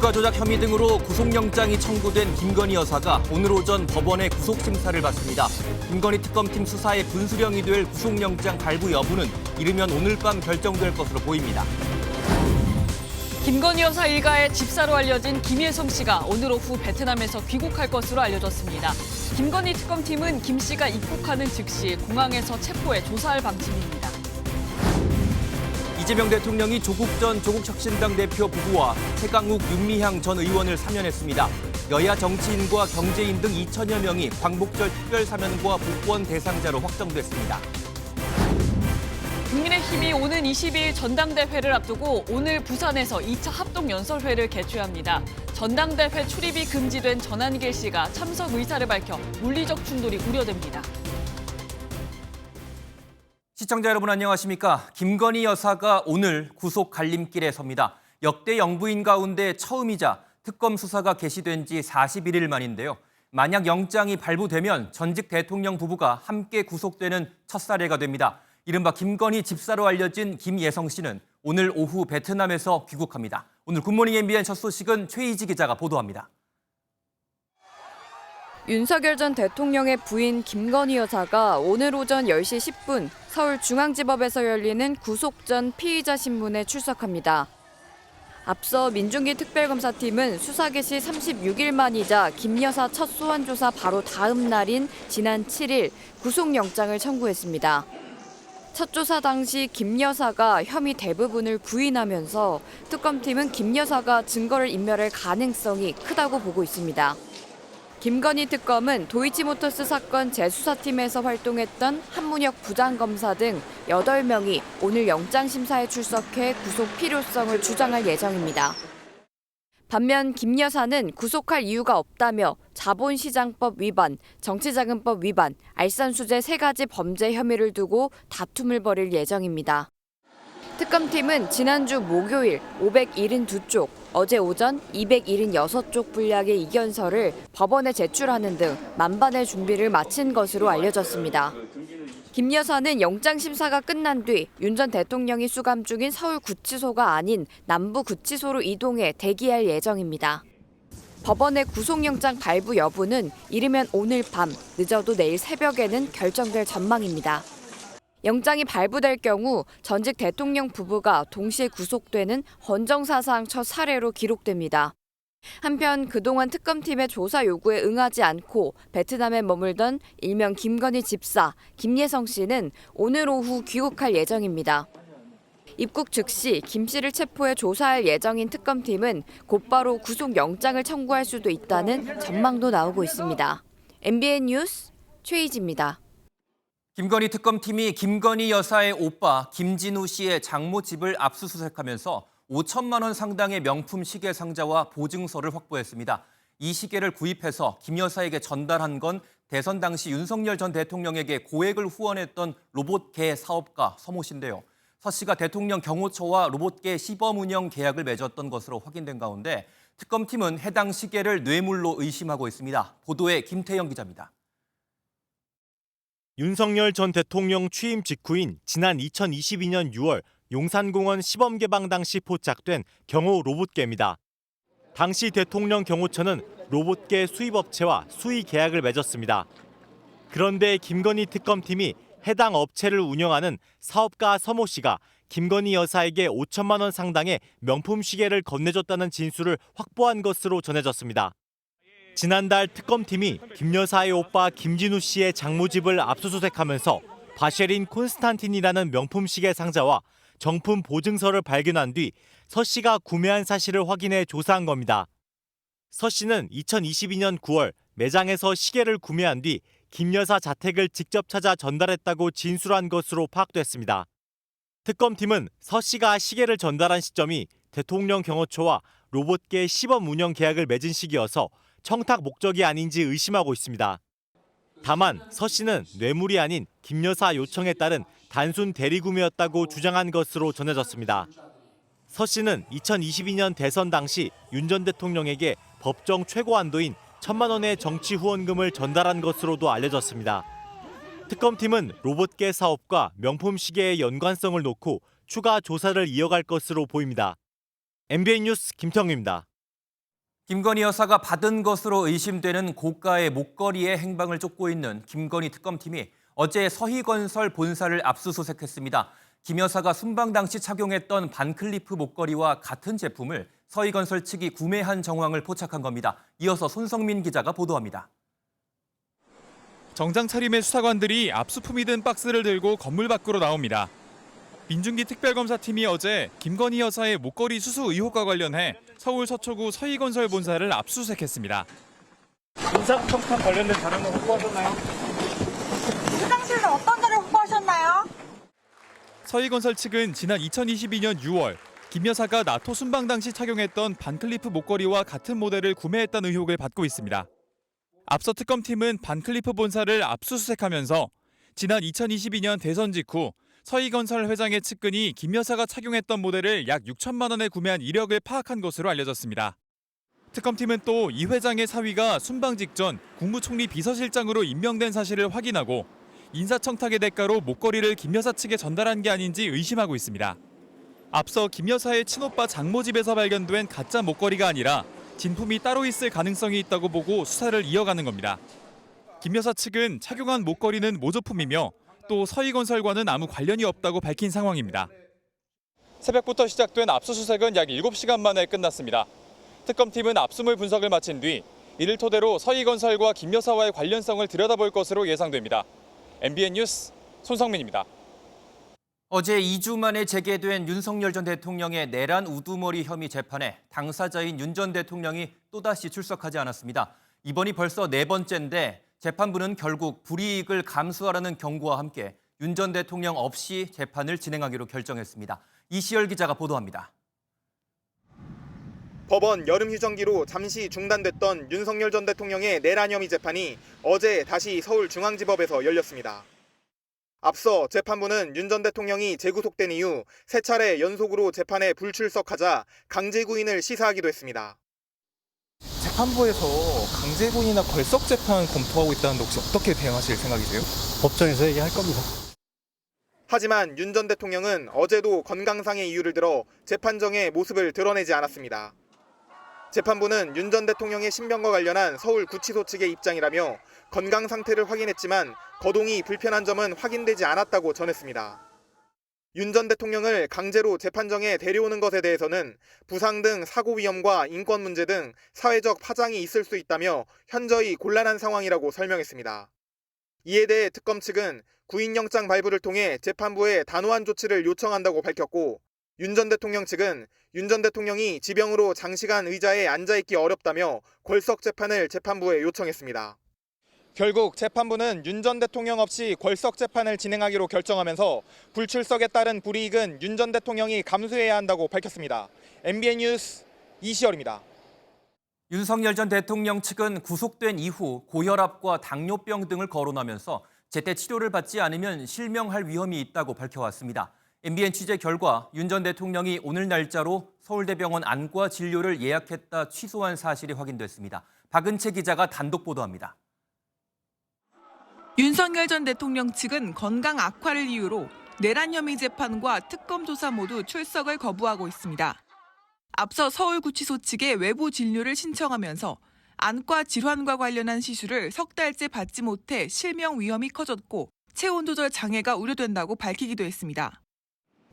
주가 조작 혐의 등으로 구속영장이 청구된 김건희 여사가 오늘 오전 법원에 구속심사를 받습니다. 김건희 특검팀 수사의 분수령이 될 구속영장 발부 여부는 이르면 오늘 밤 결정될 것으로 보입니다. 김건희 여사 일가의 집사로 알려진 김예성 씨가 오늘 오후 베트남에서 귀국할 것으로 알려졌습니다. 김건희 특검팀은 김 씨가 입국하는 즉시 공항에서 체포해 조사할 방침입니다. 이재명 대통령이 조국 전 조국혁신당 대표 부부와 최강욱, 윤미향 전 의원을 사면했습니다. 여야 정치인과 경제인 등 2천여 명이 광복절 특별사면과 복권 대상자로 확정됐습니다. 국민의힘이 오는 22일 전당대회를 앞두고 오늘 부산에서 2차 합동연설회를 개최합니다. 전당대회 출입이 금지된 전한길 씨가 참석 의사를 밝혀 물리적 충돌이 우려됩니다. 시청자 여러분 안녕하십니까? 김건희 여사가 오늘 구속 갈림길에 섭니다. 역대 영부인 가운데 처음이자 특검 수사가 개시된 지 41일 만인데요. 만약 영장이 발부되면 전직 대통령 부부가 함께 구속되는 첫 사례가 됩니다. 이른바 김건희 집사로 알려진 김예성 씨는 오늘 오후 베트남에서 귀국합니다. 오늘 굿모닝 MBN 첫 소식은 최희지 기자가 보도합니다. 윤석열 전 대통령의 부인 김건희 여사가 오늘 오전 10시 10분 서울중앙지법에서 열리는 구속 전 피의자 신문에 출석합니다. 앞서 민중기 특별검사팀은 수사 개시 36일 만이자 김 여사 첫 소환 조사 바로 다음 날인 지난 7일 구속영장을 청구했습니다. 첫 조사 당시 김 여사가 혐의 대부분을 부인하면서 특검팀은 김 여사가 증거를 인멸할 가능성이 크다고 보고 있습니다. 김건희 특검은 도이치모터스 사건 재수사팀에서 활동했던 한문혁 부장검사 등 8명이 오늘 영장심사에 출석해 구속 필요성을 주장할 예정입니다. 반면 김 여사는 구속할 이유가 없다며 자본시장법 위반, 정치자금법 위반, 알선수재 3가지 범죄 혐의를 두고 다툼을 벌일 예정입니다. 특검팀은 지난주 목요일 572쪽, 어제 오전 276쪽 분량의 이견서를 법원에 제출하는 등 만반의 준비를 마친 것으로 알려졌습니다. 김 여사는 영장심사가 끝난 뒤 윤 전 대통령이 수감 중인 서울구치소가 아닌 남부구치소로 이동해 대기할 예정입니다. 법원의 구속영장 발부 여부는 이르면 오늘 밤, 늦어도 내일 새벽에는 결정될 전망입니다. 영장이 발부될 경우 전직 대통령 부부가 동시에 구속되는 헌정사상 첫 사례로 기록됩니다. 한편 그동안 특검팀의 조사 요구에 응하지 않고 베트남에 머물던 일명 김건희 집사 김예성 씨는 오늘 오후 귀국할 예정입니다. 입국 즉시 김 씨를 체포해 조사할 예정인 특검팀은 곧바로 구속영장을 청구할 수도 있다는 전망도 나오고 있습니다. MBN 뉴스 최희지입니다. 김건희 특검팀이 김건희 여사의 오빠 김진우 씨의 장모 집을 압수수색하면서 5천만 원 상당의 명품 시계 상자와 보증서를 확보했습니다. 이 시계를 구입해서 김 여사에게 전달한 건 대선 당시 윤석열 전 대통령에게 고액을 후원했던 로봇계 사업가 서모 씨인데요. 서 씨가 대통령 경호처와 로봇계 시범 운영 계약을 맺었던 것으로 확인된 가운데 특검팀은 해당 시계를 뇌물로 의심하고 있습니다. 보도에 김태영 기자입니다. 윤석열 전 대통령 취임 직후인 지난 2022년 6월 용산공원 시범 개방 당시 포착된 경호 로봇계입니다. 당시 대통령 경호처는 로봇계 수입업체와 수의 계약을 맺었습니다. 그런데 김건희 특검팀이 해당 업체를 운영하는 사업가 서모 씨가 김건희 여사에게 5천만 원 상당의 명품 시계를 건네줬다는 진술을 확보한 것으로 전해졌습니다. 지난달 특검팀이 김 여사의 오빠 김진우 씨의 장모집을 압수수색하면서 바쉐린 콘스탄틴이라는 명품 시계 상자와 정품 보증서를 발견한 뒤 서 씨가 구매한 사실을 확인해 조사한 겁니다. 서 씨는 2022년 9월 매장에서 시계를 구매한 뒤 김 여사 자택을 직접 찾아 전달했다고 진술한 것으로 파악됐습니다. 특검팀은 서 씨가 시계를 전달한 시점이 대통령 경호처와 로봇계 시범 운영 계약을 맺은 시기여서 청탁 목적이 아닌지 의심하고 있습니다. 다만 서 씨는 뇌물이 아닌 김 여사 요청에 따른 단순 대리구매였다고 주장한 것으로 전해졌습니다. 서 씨는 2022년 대선 당시 윤 전 대통령에게 법정 최고 한도인 1,000만 원의 정치 후원금을 전달한 것으로도 알려졌습니다. 특검팀은 로봇계 사업과 명품 시계의 연관성을 놓고 추가 조사를 이어갈 것으로 보입니다. MBN 뉴스 김태형입니다. 김건희 여사가 받은 것으로 의심되는 고가의 목걸이의 행방을 쫓고 있는 김건희 특검팀이 어제 서희건설 본사를 압수수색했습니다. 김 여사가 순방 당시 착용했던 반클리프 목걸이와 같은 제품을 서희건설 측이 구매한 정황을 포착한 겁니다. 이어서 손성민 기자가 보도합니다. 정장 차림의 수사관들이 압수품이 든 박스를 들고 건물 밖으로 나옵니다. 민중기 특별검사팀이 어제 김건희 여사의 목걸이 수수 의혹과 관련해 서울 서초구 서희건설 본사를 압수수색했습니다. 인사청탁 관련된 자료는 확보하셨나요? 화장실은 어떤 자료 확보하셨나요? 서희건설 측은 지난 2022년 6월 김 여사가 나토 순방 당시 착용했던 반클리프 목걸이와 같은 모델을 구매했다는 의혹을 받고 있습니다. 앞서 특검팀은 반클리프 본사를 압수수색하면서 지난 2022년 대선 직후 서희건설 회장의 측근이 김 여사가 착용했던 모델을 약 6천만 원에 구매한 이력을 파악한 것으로 알려졌습니다. 특검팀은 또 이 회장의 사위가 순방 직전 국무총리 비서실장으로 임명된 사실을 확인하고 인사청탁의 대가로 목걸이를 김 여사 측에 전달한 게 아닌지 의심하고 있습니다. 앞서 김 여사의 친오빠 장모 집에서 발견된 가짜 목걸이가 아니라 진품이 따로 있을 가능성이 있다고 보고 수사를 이어가는 겁니다. 김 여사 측은 착용한 목걸이는 모조품이며 또 서희건설과는 아무 관련이 없다고 밝힌 상황입니다. 새벽부터 시작된 압수수색은 약 7시간 만에 끝났습니다. 특검팀은 압수물 분석을 마친 뒤 이를 토대로 서희건설과 김 여사와의 관련성을 들여다볼 것으로 예상됩니다. MBN 뉴스 손성민입니다. 어제 2주 만에 재개된 윤석열 전 대통령의 내란 우두머리 혐의 재판에 당사자인 윤 전 대통령이 또다시 출석하지 않았습니다. 이번이 벌써 4번째인데 재판부는 결국 불이익을 감수하라는 경고와 함께 윤 전 대통령 없이 재판을 진행하기로 결정했습니다. 이시열 기자가 보도합니다. 법원 여름 휴정기로 잠시 중단됐던 윤석열 전 대통령의 내란 혐의 재판이 어제 다시 서울중앙지법에서 열렸습니다. 앞서 재판부는 윤 전 대통령이 재구속된 이후 3차례 연속으로 재판에 불출석하자 강제구인을 시사하기도 했습니다. 재판부에서 강제구인이나 걸석 재판 검토하고 있다는데 혹시 어떻게 대응하실 생각이세요? 법정에서 얘기할 겁니다. 하지만 윤 전 대통령은 어제도 건강상의 이유를 들어 재판정의 모습을 드러내지 않았습니다. 재판부는 윤 전 대통령의 신병과 관련한 서울구치소 측의 입장이라며 건강 상태를 확인했지만 거동이 불편한 점은 확인되지 않았다고 전했습니다. 윤 전 대통령을 강제로 재판정에 데려오는 것에 대해서는 부상 등 사고 위험과 인권 문제 등 사회적 파장이 있을 수 있다며 현저히 곤란한 상황이라고 설명했습니다. 이에 대해 특검 측은 구인영장 발부를 통해 재판부에 단호한 조치를 요청한다고 밝혔고 윤 전 대통령 측은 윤 전 대통령이 지병으로 장시간 의자에 앉아있기 어렵다며 걸석 재판을 재판부에 요청했습니다. 결국 재판부는 윤 전 대통령 없이 걸석 재판을 진행하기로 결정하면서 불출석에 따른 불이익은 윤 전 대통령이 감수해야 한다고 밝혔습니다. MBN 뉴스 이시열입니다. 윤석열 전 대통령 측은 구속된 이후 고혈압과 당뇨병 등을 거론하면서 제때 치료를 받지 않으면 실명할 위험이 있다고 밝혀왔습니다. MBN 취재 결과 윤 전 대통령이 오늘 날짜로 서울대병원 안과 진료를 예약했다 취소한 사실이 확인됐습니다. 박은채 기자가 단독 보도합니다. 윤석열 전 대통령 측은 건강 악화를 이유로 내란 혐의 재판과 특검 조사 모두 출석을 거부하고 있습니다. 앞서 서울구치소 측에 외부 진료를 신청하면서 안과 질환과 관련한 시술을 석 달째 받지 못해 실명 위험이 커졌고 체온 조절 장애가 우려된다고 밝히기도 했습니다.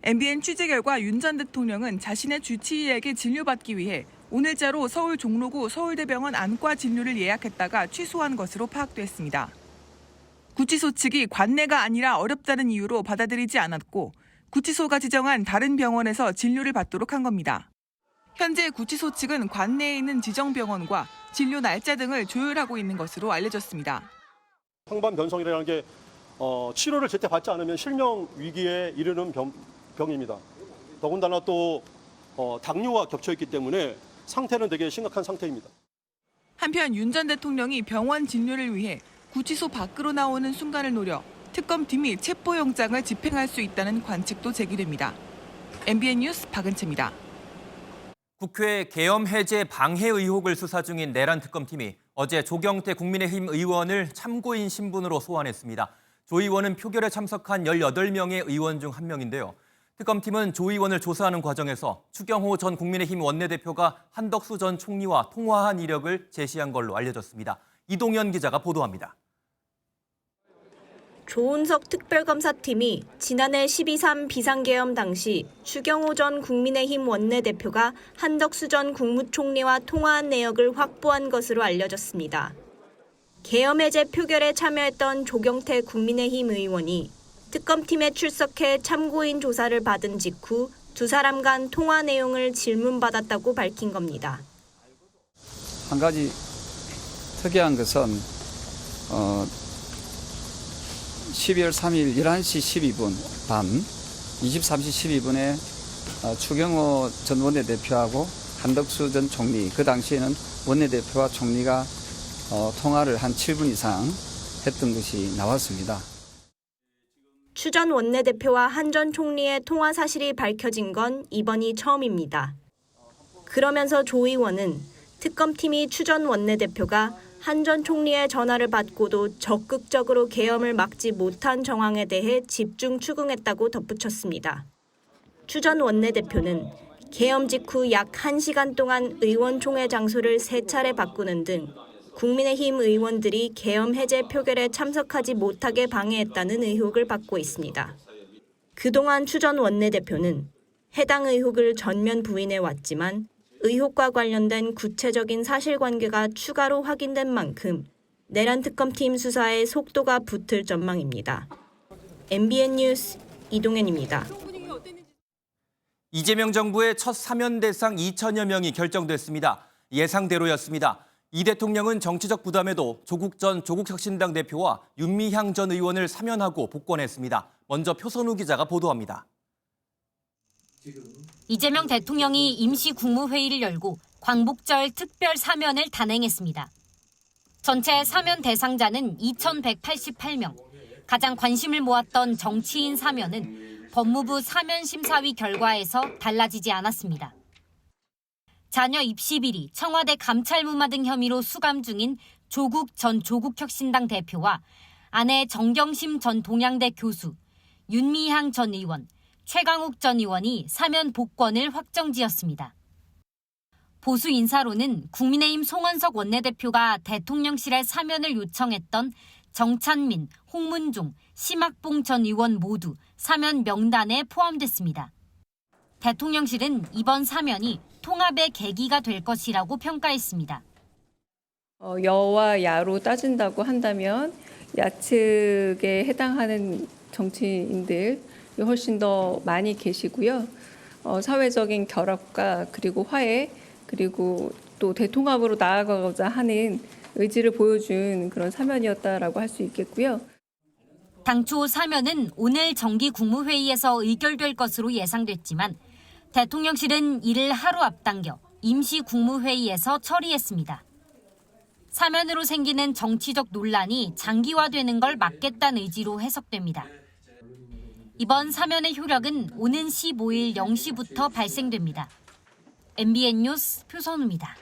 MBN 취재 결과 윤 전 대통령은 자신의 주치의에게 진료받기 위해 오늘자로 서울 종로구 서울대병원 안과 진료를 예약했다가 취소한 것으로 파악됐습니다. 구치소 측이 관내가 아니라 어렵다는 이유로 받아들이지 않았고 구치소가 지정한 다른 병원에서 진료를 받도록 한 겁니다. 현재 구치소 측은 관내에 있는 지정병원과 진료 날짜 등을 조율하고 있는 것으로 알려졌습니다. 황반 변성이라는 게 치료를 제때 받지 않으면 실명 위기에 이르는 병입니다. 더군다나 또 당뇨와 겹쳐 있기 때문에 상태는 되게 심각한 상태입니다. 한편 윤 전 대통령이 병원 진료를 위해 구치소 밖으로 나오는 순간을 노려 특검팀이 체포영장을 집행할 수 있다는 관측도 제기됩니다. MBN 뉴스 박은채입니다. 국회 계엄 해제 방해 의혹을 수사 중인 내란 특검팀이 어제 조경태 국민의힘 의원을 참고인 신분으로 소환했습니다. 조 의원은 표결에 참석한 18명의 의원 중 한 명인데요. 특검팀은 조 의원을 조사하는 과정에서 추경호 전 국민의힘 원내대표가 한덕수 전 총리와 통화한 이력을 제시한 걸로 알려졌습니다. 이동현 기자가 보도합니다. 조은석 특별검사팀이 지난해 12.3 비상계엄 당시 추경호 전 국민의힘 원내대표가 한덕수 전 국무총리와 통화한 내역을 확보한 것으로 알려졌습니다. 계엄 해제 표결에 참여했던 조경태 국민의힘 의원이 특검팀에 출석해 참고인 조사를 받은 직후 두 사람 간 통화 내용을 질문받았다고 밝힌 겁니다. 한 가지 특이한 것은 12월 3일 11시 12분 밤 23시 12분에 추경호 전 원내대표하고 한덕수 전 총리, 그 당시에는 원내대표와 총리가 통화를 한 7분 이상 했던 것이 나왔습니다. 추 전 원내대표와 한 전 총리의 통화 사실이 밝혀진 건 이번이 처음입니다. 그러면서 조 의원은 특검팀이 추 전 원내대표가 한 전 총리의 전화를 받고도 적극적으로 계엄을 막지 못한 정황에 대해 집중 추궁했다고 덧붙였습니다. 추 전 원내대표는 계엄 직후 약 1시간 동안 의원총회 장소를 3차례 바꾸는 등 국민의힘 의원들이 계엄 해제 표결에 참석하지 못하게 방해했다는 의혹을 받고 있습니다. 그동안 추 전 원내대표는 해당 의혹을 전면 부인해 왔지만 의혹과 관련된 구체적인 사실관계가 추가로 확인된 만큼 내란 특검팀 수사에 속도가 붙을 전망입니다. MBN 뉴스 이동현입니다. 이재명 정부의 첫 사면 대상 2천여 명이 결정됐습니다. 예상대로였습니다. 이 대통령은 정치적 부담에도 조국 전 조국혁신당 대표와 윤미향 전 의원을 사면하고 복권했습니다. 먼저 표선우 기자가 보도합니다. 이재명 대통령이 임시 국무회의를 열고 광복절 특별 사면을 단행했습니다. 전체 사면 대상자는 2,188명. 가장 관심을 모았던 정치인 사면은 법무부 사면심사위 결과에서 달라지지 않았습니다. 자녀 입시 비리, 청와대 감찰 무마 등 혐의로 수감 중인 조국 전 조국혁신당 대표와 아내 정경심 전 동양대 교수, 윤미향 전 의원, 최강욱 전 의원이 사면 복권을 확정지었습니다. 보수 인사로는 국민의힘 송원석 원내대표가 대통령실에 사면을 요청했던 정찬민, 홍문종, 심학봉 전 의원 모두 사면 명단에 포함됐습니다. 대통령실은 이번 사면이 통합의 계기가 될 것이라고 평가했습니다. 여와 야로 따진다고 한다면 야측에 해당하는 정치인들 훨씬 더 많이 계시고요. 사회적인 결합과 그리고 화해 그리고 또 대통합으로 나아가고자 하는 의지를 보여준 그런 사면이었다라고 할 수 있겠고요. 당초 사면은 오늘 정기 국무회의에서 의결될 것으로 예상됐지만 대통령실은 이를 하루 앞당겨 임시 국무회의에서 처리했습니다. 사면으로 생기는 정치적 논란이 장기화되는 걸 막겠다는 의지로 해석됩니다. 이번 사면의 효력은 오는 15일 0시부터 발생됩니다. MBN 뉴스 표선우입니다.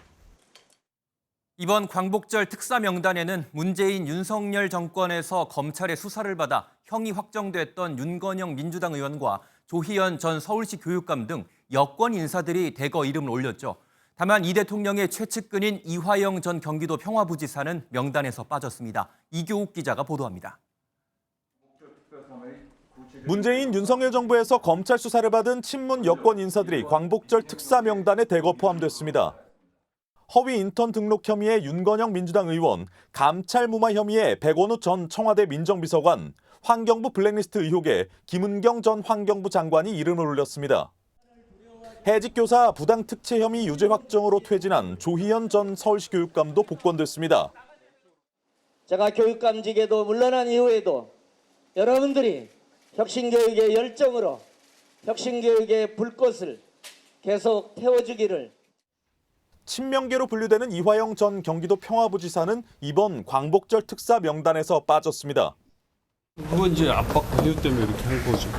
이번 광복절 특사 명단에는 문재인 윤석열 정권에서 검찰의 수사를 받아 형이 확정됐던 윤건영 민주당 의원과 조희연 전 서울시 교육감 등 여권 인사들이 대거 이름을 올렸죠. 다만 이 대통령의 최측근인 이화영 전 경기도 평화부지사는 명단에서 빠졌습니다. 이교욱 기자가 보도합니다. 문재인 윤석열 정부에서 검찰 수사를 받은 친문 여권 인사들이 광복절 특사 명단에 대거 포함됐습니다. 허위 인턴 등록 혐의의 윤건영 민주당 의원, 감찰 무마 혐의의 백원우 전 청와대 민정비서관, 환경부 블랙리스트 의혹에 김은경 전 환경부 장관이 이름을 올렸습니다. 해직교사 부당특채 혐의 유죄 확정으로 퇴진한 조희연 전 서울시 교육감도 복권됐습니다. 제가 교육감직에도 물러난 이후에도 여러분들이 혁신교육의 열정으로 혁신교육의 불꽃을 계속 태워주기를. 친명계로 분류되는 이화영 전 경기도 평화부지사는 이번 광복절 특사 명단에서 빠졌습니다. 그건 이제 압박 관여 때문에 이렇게 한 거죠.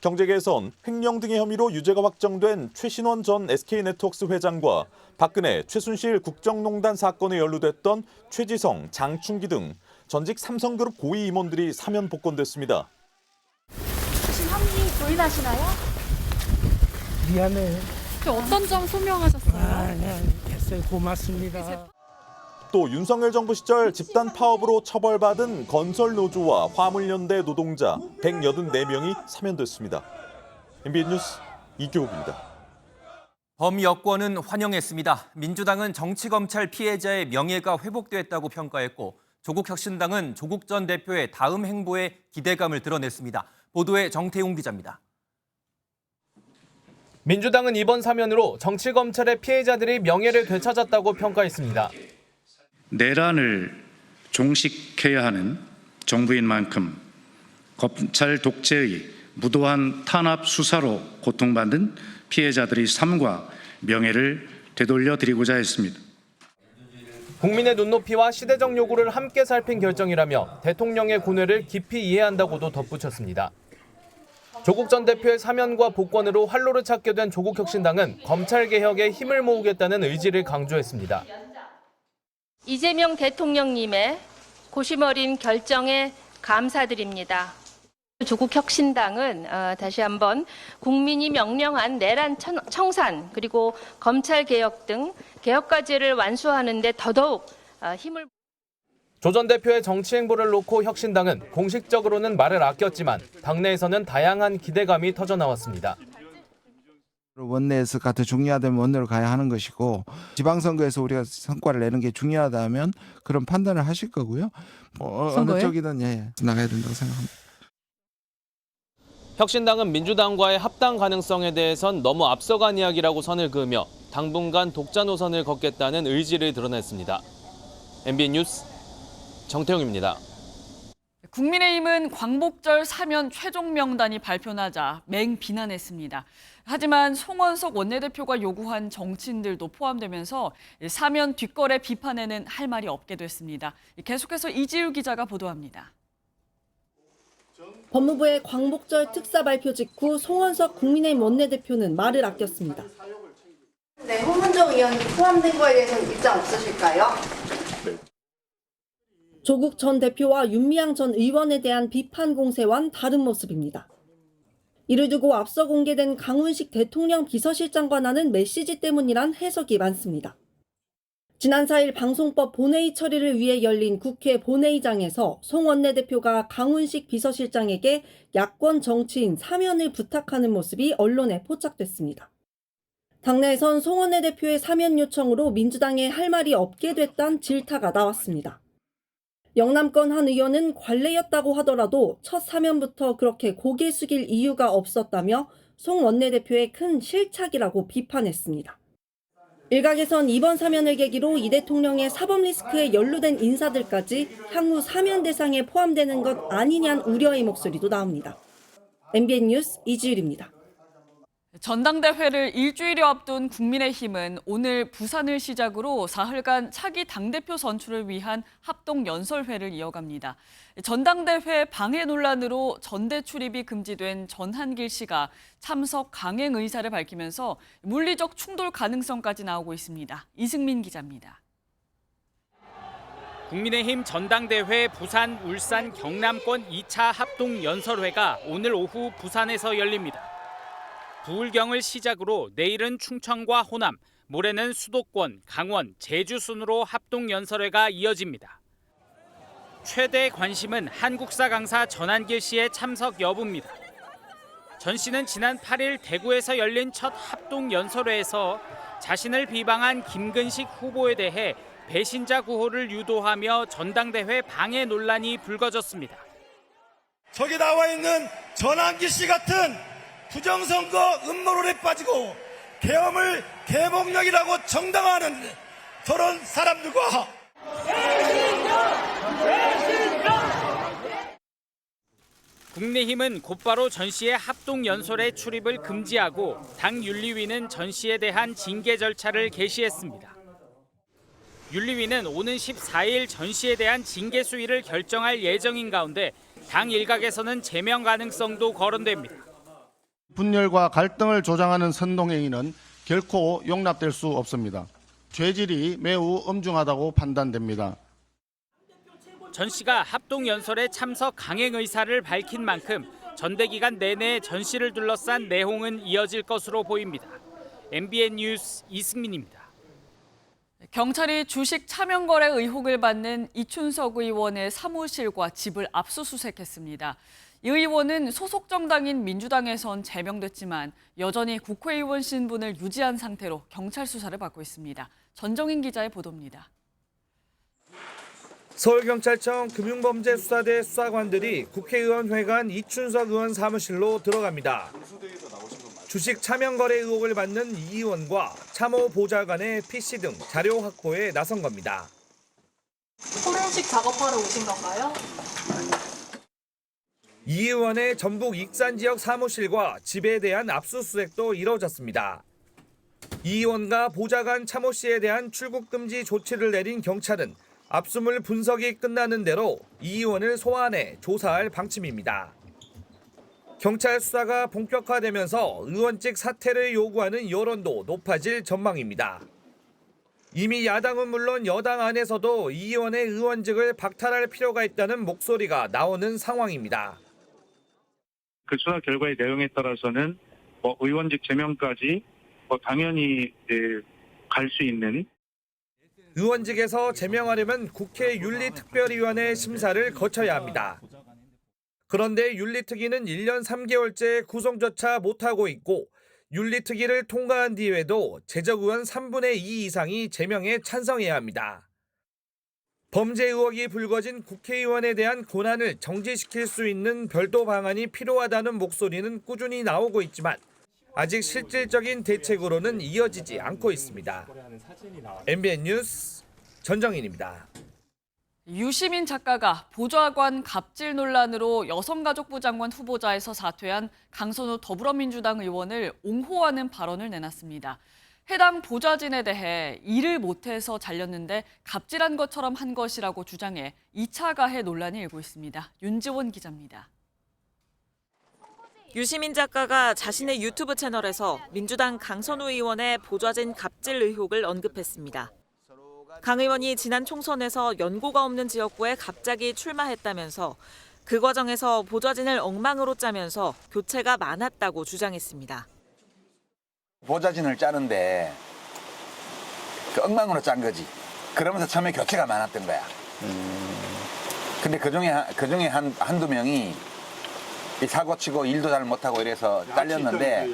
경제계에선 횡령 등의 혐의로 유죄가 확정된 최신원 전 SK네트워크스 회장과 박근혜, 최순실 국정농단 사건에 연루됐던 최지성, 장충기 등 전직 삼성그룹 고위 임원들이 사면 복권됐습니다. 혹시 혐의 부인하시나요? 미안해. 어떤 점 소명하셨어요? 됐어요. 고맙습니다. 또 윤석열 정부 시절 집단 파업으로 처벌받은 건설노조와 화물연대 노동자 184명이 사면됐습니다. MBN 뉴스 이교욱입니다. 범여권은 환영했습니다. 민주당은 정치검찰 피해자의 명예가 회복됐다고 평가했고 조국 혁신당은 조국 전 대표의 다음 행보에 기대감을 드러냈습니다. 보도에 정태용 기자입니다. 민주당은 이번 사면으로 정치검찰의 피해자들이 명예를 되찾았다고 평가했습니다. 내란을 종식해야 하는 정부인 만큼 검찰 독재의 무도한 탄압 수사로 고통받는 피해자들의 삶과 명예를 되돌려 드리고자 했습니다. 국민의 눈높이와 시대적 요구를 함께 살핀 결정이라며 대통령의 고뇌를 깊이 이해한다고도 덧붙였습니다. 조국 전 대표의 사면과 복권으로 활로를 찾게 된 조국 혁신당은 검찰 개혁에 힘을 모으겠다는 의지를 강조했습니다. 이재명 대통령님의 고심 어린 결정에 감사드립니다. 조국 혁신당은 다시 한번 국민이 명령한 내란 청산 그리고 검찰 개혁 등 개혁 과제를 완수하는 데 더더욱 힘을. 조 전 대표의 정치 행보를 놓고 혁신당은 공식적으로는 말을 아꼈지만 당내에서는 다양한 기대감이 터져나왔습니다. 원내에서 같은 중요하다면 원내로 가야 하는 것이고 지방선거에서 우리가 성과를 내는 게 중요하다면 그런 판단을 하실 거고요. 어느 쪽이든 나가야 된다고 생각합니다. 혁신당은 민주당과의 합당 가능성에 대해선 너무 앞서간 이야기라고 선을 그으며 당분간 독자 노선을 걷겠다는 의지를 드러냈습니다. MBN 뉴스 정태용입니다. 국민의힘은 광복절 사면 최종 명단이 발표나자 맹비난했습니다. 하지만 송원석 원내대표가 요구한 정치인들도 포함되면서 사면 뒷거래 비판에는 할 말이 없게 됐습니다. 계속해서 이지우 기자가 보도합니다. 법무부의 광복절 특사 발표 직후 송원석 국민의힘 원내대표는 말을 아꼈습니다. 네, 홍문정 의원 포함된 거에 대해서는 입장 없으실까요? 조국 전 대표와 윤미향 전 의원에 대한 비판 공세와는 다른 모습입니다. 이를 두고 앞서 공개된 강훈식 대통령 비서실장과 나눈 메시지 때문이란 해석이 많습니다. 지난 4일 방송법 본회의 처리를 위해 열린 국회 본회의장에서 송 원내대표가 강훈식 비서실장에게 야권 정치인 사면을 부탁하는 모습이 언론에 포착됐습니다. 당내에선 송 원내대표의 사면 요청으로 민주당에 할 말이 없게 됐다는 질타가 나왔습니다. 영남권 한 의원은 관례였다고 하더라도 첫 사면부터 그렇게 고개 숙일 이유가 없었다며 송 원내대표의 큰 실착이라고 비판했습니다. 일각에선 이번 사면을 계기로 이 대통령의 사법 리스크에 연루된 인사들까지 향후 사면 대상에 포함되는 것 아니냐는 우려의 목소리도 나옵니다. MBN 뉴스 이지율입니다. 전당대회를 일주일여 앞둔 국민의힘은 오늘 부산을 시작으로 사흘간 차기 당대표 선출을 위한 합동연설회를 이어갑니다. 전당대회 방해 논란으로 전대 출입이 금지된 전한길 씨가 참석 강행 의사를 밝히면서 물리적 충돌 가능성까지 나오고 있습니다. 이승민 기자입니다. 국민의힘 전당대회 부산, 울산, 경남권 2차 합동연설회가 오늘 오후 부산에서 열립니다. 부울경을 시작으로 내일은 충청과 호남, 모레는 수도권, 강원, 제주 순으로 합동연설회가 이어집니다. 최대 관심은 한국사 강사 전한길 씨의 참석 여부입니다. 전 씨는 지난 8일 대구에서 열린 첫 합동연설회에서 자신을 비방한 김근식 후보에 대해 배신자 구호를 유도하며 전당대회 방해 논란이 불거졌습니다. 저기 나와 있는 전한길 씨 같은 부정선거 음모론에 빠지고 계엄을 계몽령이라고 정당화하는 저런 사람들과 국민의힘은 곧바로 전 씨의 합동연설에 출입을 금지하고 당 윤리위는 전 씨에 대한 징계 절차를 개시했습니다. 윤리위는 오는 14일 전 씨에 대한 징계 수위를 결정할 예정인 가운데 당 일각에서는 제명 가능성도 거론됩니다. 분열과 갈등을 조장하는 선동행위는 결코 용납될 수 없습니다. 죄질이 매우 엄중하다고 판단됩니다. 전 씨가 합동연설에 참석 강행 의사를 밝힌 만큼 전대 기간 내내 전시를 둘러싼 내홍은 이어질 것으로 보입니다. MBN 뉴스 이승민입니다. 경찰이 주식 차명 거래 의혹을 받는 이춘석 의원의 사무실과 집을 압수수색했습니다. 이 의원은 소속 정당인 민주당에선 제명됐지만 여전히 국회의원 신분을 유지한 상태로 경찰 수사를 받고 있습니다. 전정인 기자의 보도입니다. 서울경찰청 금융범죄수사대 수사관들이 국회의원 회관 이춘석 의원 사무실로 들어갑니다. 주식 차명 거래 의혹을 받는 이 의원과 참호 보좌관의 PC 등 자료 확보에 나선 겁니다. 포렌식 작업하러 오신 건가요? 이 의원의 전북 익산 지역 사무실과 집에 대한 압수수색도 이뤄졌습니다. 이 의원과 보좌관 참호 씨에 대한 출국 금지 조치를 내린 경찰은 압수물 분석이 끝나는 대로 이 의원을 소환해 조사할 방침입니다. 경찰 수사가 본격화되면서 의원직 사퇴를 요구하는 여론도 높아질 전망입니다. 이미 야당은 물론 여당 안에서도 이 의원의 의원직을 박탈할 필요가 있다는 목소리가 나오는 상황입니다. 그 수사 결과의 내용에 따라서는 의원직 제명까지 당연히 갈 수 있는. 의원직에서 제명하려면 국회 윤리특별위원회 심사를 거쳐야 합니다. 그런데 윤리특위는 1년 3개월째 구성조차 못하고 있고 윤리특위를 통과한 뒤에도 재적의원 3분의 2 이상이 제명에 찬성해야 합니다. 범죄 의혹이 불거진 국회의원에 대한 고난을 정지시킬 수 있는 별도 방안이 필요하다는 목소리는 꾸준히 나오고 있지만 아직 실질적인 대책으로는 이어지지 않고 있습니다. MBN 뉴스 전정인입니다. 유시민 작가가 보좌관 갑질 논란으로 여성가족부 장관 후보자에서 사퇴한 강선우 더불어민주당 의원을 옹호하는 발언을 내놨습니다. 해당 보좌진에 대해 일을 못해서 잘렸는데 갑질한 것처럼 한 것이라고 주장해 2차 가해 논란이 일고 있습니다. 윤지원 기자입니다. 유시민 작가가 자신의 유튜브 채널에서 민주당 강선우 의원의 보좌진 갑질 의혹을 언급했습니다. 강 의원이 지난 총선에서 연고가 없는 지역구에 갑자기 출마했다면서 그 과정에서 보좌진을 엉망으로 짜면서 교체가 많았다고 주장했습니다. 보좌진을 짜는데 엉망으로 짠 거지. 그러면서 처음에 교체가 많았던 거야. 근데 그중에 한두 명이 사고치고 일도 잘 못하고 이래서 잘렸는데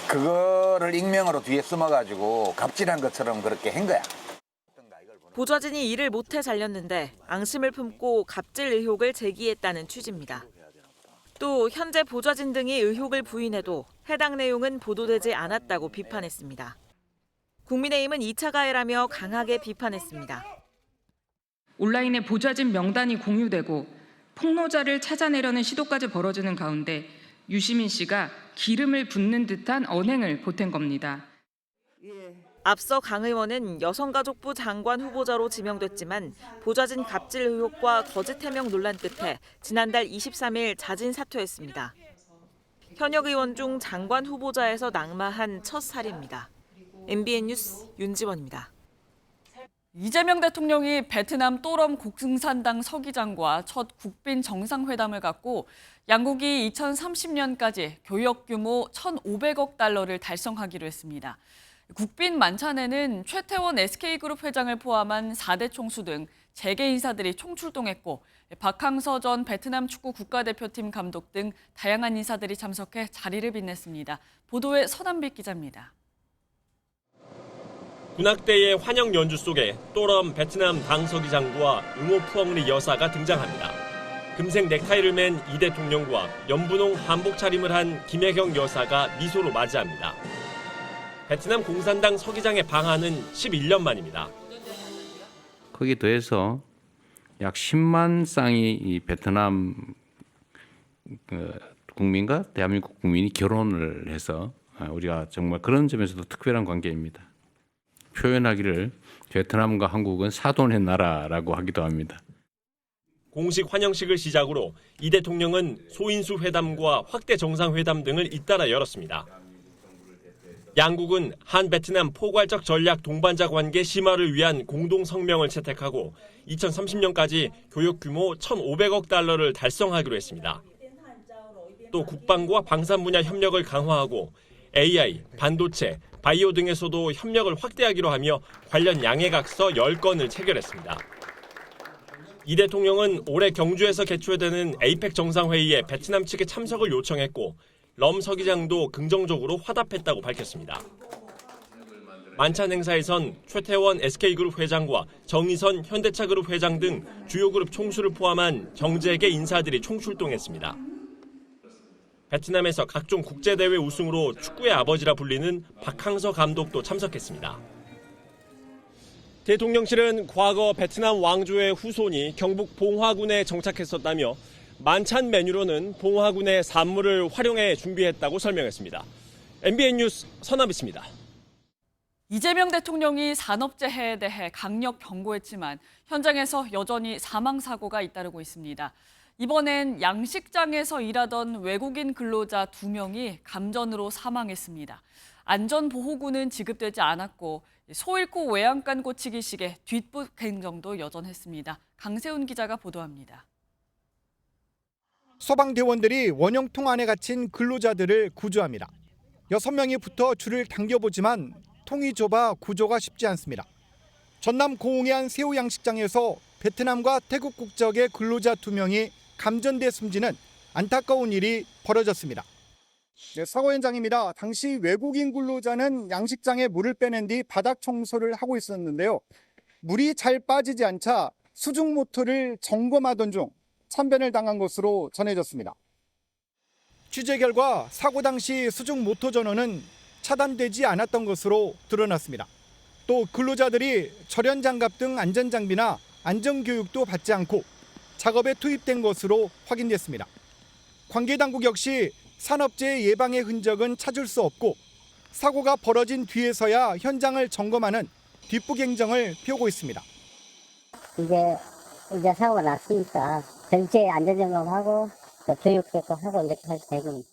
그거를 익명으로 뒤에 숨어가지고 갑질한 것처럼 그렇게 한 거야. 보좌진이 일을 못해 잘렸는데 앙심을 품고 갑질 의혹을 제기했다는 취지입니다. 또 현재 보좌진 등이 의혹을 부인해도 해당 내용은 보도되지 않았다고 비판했습니다. 국민의힘은 2차 가해라며 강하게 비판했습니다. 온라인에 보좌진 명단이 공유되고 폭로자를 찾아내려는 시도까지 벌어지는 가운데 유시민 씨가 기름을 붓는 듯한 언행을 보탠 겁니다. 앞서 강 의원은 여성가족부 장관 후보자로 지명됐지만 보좌진 갑질 의혹과 거짓 해명 논란 끝에 지난달 23일 자진 사퇴했습니다. 현역 의원 중 장관 후보자에서 낙마한 첫 사례입니다. MBN 뉴스 윤지원입니다. 이재명 대통령이 베트남 또럼 공산당 서기장과 첫 국빈 정상회담을 갖고 양국이 2030년까지 교역 규모 1,500억 달러를 달성하기로 했습니다. 국빈 만찬에는 최태원 SK그룹 회장을 포함한 4대 총수 등 재계 인사들이 총출동했고 박항서 전 베트남 축구 국가대표팀 감독 등 다양한 인사들이 참석해 자리를 빛냈습니다. 보도에 서남빛 기자입니다. 군악대의 환영 연주 속에 또럼 베트남 당서기장과 응호 푸엉리 여사가 등장합니다. 금색 넥타이를 맨 이 대통령과 연분홍 한복 차림을 한 김혜경 여사가 미소로 맞이합니다. 베트남 공산당 서기장의 방한은 11년 만입니다. 거기에 더해서 약 10만 쌍이 이 베트남 국민과 대한민국 국민이 결혼을 해서 우리가 정말 그런 점에서도 특별한 관계입니다. 표현하기를 베트남과 한국은 사돈의 나라라고 하기도 합니다. 공식 환영식을 시작으로 이 대통령은 소인수 회담과 확대 정상회담 등을 잇따라 열었습니다. 양국은 한 베트남 포괄적 전략 동반자 관계 심화를 위한 공동 성명을 채택하고 2030년까지 교역 규모 1,500억 달러를 달성하기로 했습니다. 또 국방과 방산 분야 협력을 강화하고 AI, 반도체, 바이오 등에서도 협력을 확대하기로 하며 관련 양해각서 10건을 체결했습니다. 이 대통령은 올해 경주에서 개최되는 에이펙 정상회의에 베트남 측에 참석을 요청했고 럼 서기장도 긍정적으로 화답했다고 밝혔습니다. 만찬 행사에선 최태원 SK그룹 회장과 정의선 현대차그룹 회장 등 주요 그룹 총수를 포함한 정재계 인사들이 총출동했습니다. 베트남에서 각종 국제대회 우승으로 축구의 아버지라 불리는 박항서 감독도 참석했습니다. 대통령실은 과거 베트남 왕조의 후손이 경북 봉화군에 정착했었다며 만찬 메뉴로는 봉화군의 산물을 활용해 준비했다고 설명했습니다. MBN 뉴스 선아비스입니다. 이재명 대통령이 산업재해에 대해 강력 경고했지만 현장에서 여전히 사망사고가 잇따르고 있습니다. 이번엔 양식장에서 일하던 외국인 근로자 2명이 감전으로 사망했습니다. 안전보호구는 지급되지 않았고 소 잃고 외양간 고치기식의 뒷북 행정도 여전했습니다. 강세훈 기자가 보도합니다. 소방대원들이 원형통 안에 갇힌 근로자들을 구조합니다. 6명이 붙어 줄을 당겨보지만 통이 좁아 구조가 쉽지 않습니다. 전남 고흥의 한 새우 양식장에서 베트남과 태국 국적의 근로자 2명이 감전돼 숨지는 안타까운 일이 벌어졌습니다. 네, 사고 현장입니다. 당시 외국인 근로자는 양식장에 물을 빼낸 뒤 바닥 청소를 하고 있었는데요. 물이 잘 빠지지 않자 수중 모터를 점검하던 중 참변을 당한 것으로 전해졌습니다. 취재 결과 사고 당시 수중 모터 전원은 차단되지 않았던 것으로 드러났습니다. 또 근로자들이 절연 장갑 등 안전장비나 안전교육도 받지 않고 작업에 투입된 것으로 확인됐습니다. 관계당국 역시 산업재해 예방의 흔적은 찾을 수 없고 사고가 벌어진 뒤에서야 현장을 점검하는 뒷북 행정을 펴고 있습니다. 이제 사고가 났으니까 전체 안전점검하고 교육도 하고 이렇게 할 되고.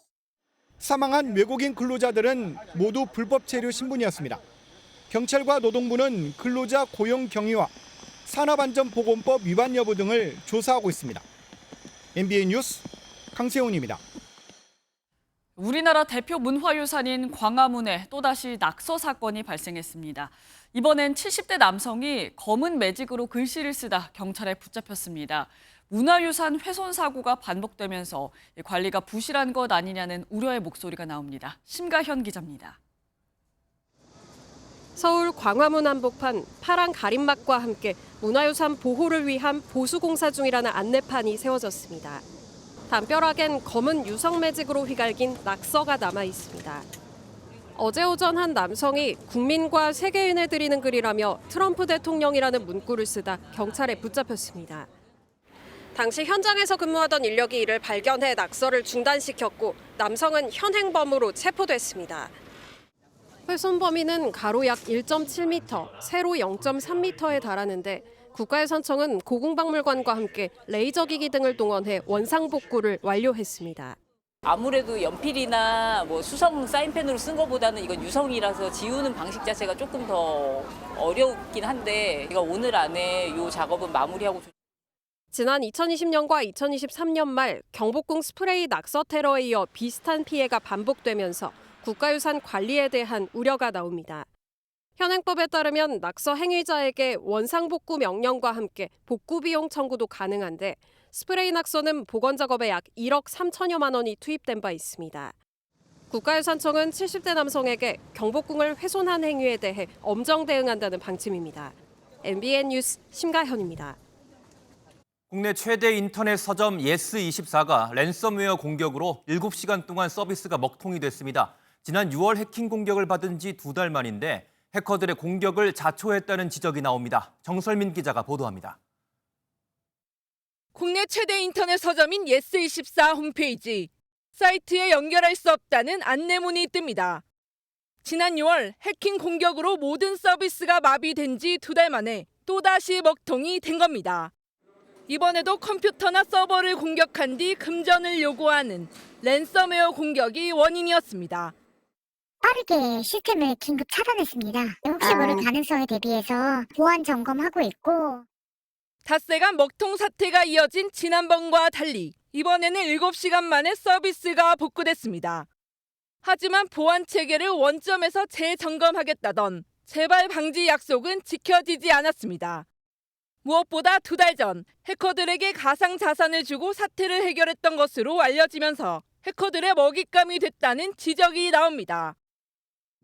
사망한 외국인 근로자들은 모두 불법 체류 신분이었습니다. 경찰과 노동부는 근로자 고용 경위와 산업안전보건법 위반 여부 등을 조사하고 있습니다. MBN 뉴스 강세훈입니다. 우리나라 대표 문화유산인 광화문에 또다시 낙서 사건이 발생했습니다. 이번엔 70대 남성이 검은 매직으로 글씨를 쓰다 경찰에 붙잡혔습니다. 문화유산 훼손 사고가 반복되면서 관리가 부실한 것 아니냐는 우려의 목소리가 나옵니다. 심가현 기자입니다. 서울 광화문 한복판 파란 가림막과 함께 문화유산 보호를 위한 보수공사 중이라는 안내판이 세워졌습니다. 담벼락엔 검은 유성 매직으로 휘갈긴 낙서가 남아 있습니다. 어제 오전 한 남성이 국민과 세계인에 드리는 글이라며 트럼프 대통령이라는 문구를 쓰다 경찰에 붙잡혔습니다. 당시 현장에서 근무하던 인력이 이를 발견해 낙서를 중단시켰고 남성은 현행범으로 체포됐습니다. 훼손 범위는 가로 약 1.7m, 세로 0.3m에 달하는데 국가유산청은 고궁박물관과 함께 레이저기기 등을 동원해 원상복구를 완료했습니다. 아무래도 연필이나 수성 사인펜으로 쓴 것보다는 이건 유성이라서 지우는 방식 자체가 조금 더 어렵긴 한데 제가 오늘 안에 이 작업은 마무리하고. 지난 2020년과 2023년 말 경복궁 스프레이 낙서 테러에 이어 비슷한 피해가 반복되면서 국가유산 관리에 대한 우려가 나옵니다. 현행법에 따르면 낙서 행위자에게 원상복구 명령과 함께 복구 비용 청구도 가능한데 스프레이 낙서는 복원 작업에 약 1억 3천여만 원이 투입된 바 있습니다. 국가유산청은 70대 남성에게 경복궁을 훼손한 행위에 대해 엄정 대응한다는 방침입니다. MBN 뉴스 심가현입니다. 국내 최대 인터넷 서점 예스24가 랜섬웨어 공격으로 7시간 동안 서비스가 먹통이 됐습니다. 지난 6월 해킹 공격을 받은 지 2달 만인데 해커들의 공격을 자초했다는 지적이 나옵니다. 정설민 기자가 보도합니다. 국내 최대 인터넷 서점인 예스24 홈페이지. 사이트에 연결할 수 없다는 안내문이 뜹니다. 지난 6월 해킹 공격으로 모든 서비스가 마비된 지 2달 만에 또다시 먹통이 된 겁니다. 이번에도 컴퓨터나 서버를 공격한 뒤 금전을 요구하는 랜섬웨어 공격이 원인이었습니다. 빠르게 시스템을 긴급 차단했습니다. 혹시 모를 가능성에 대비해서 보안 점검하고 있고. 닷새간 먹통 사태가 이어진 지난번과 달리 이번에는 7시간 만에 서비스가 복구됐습니다. 하지만 보안 체계를 원점에서 재점검하겠다던 재발 방지 약속은 지켜지지 않았습니다. 무엇보다 2달 전 해커들에게 가상 자산을 주고 사태를 해결했던 것으로 알려지면서 해커들의 먹잇감이 됐다는 지적이 나옵니다.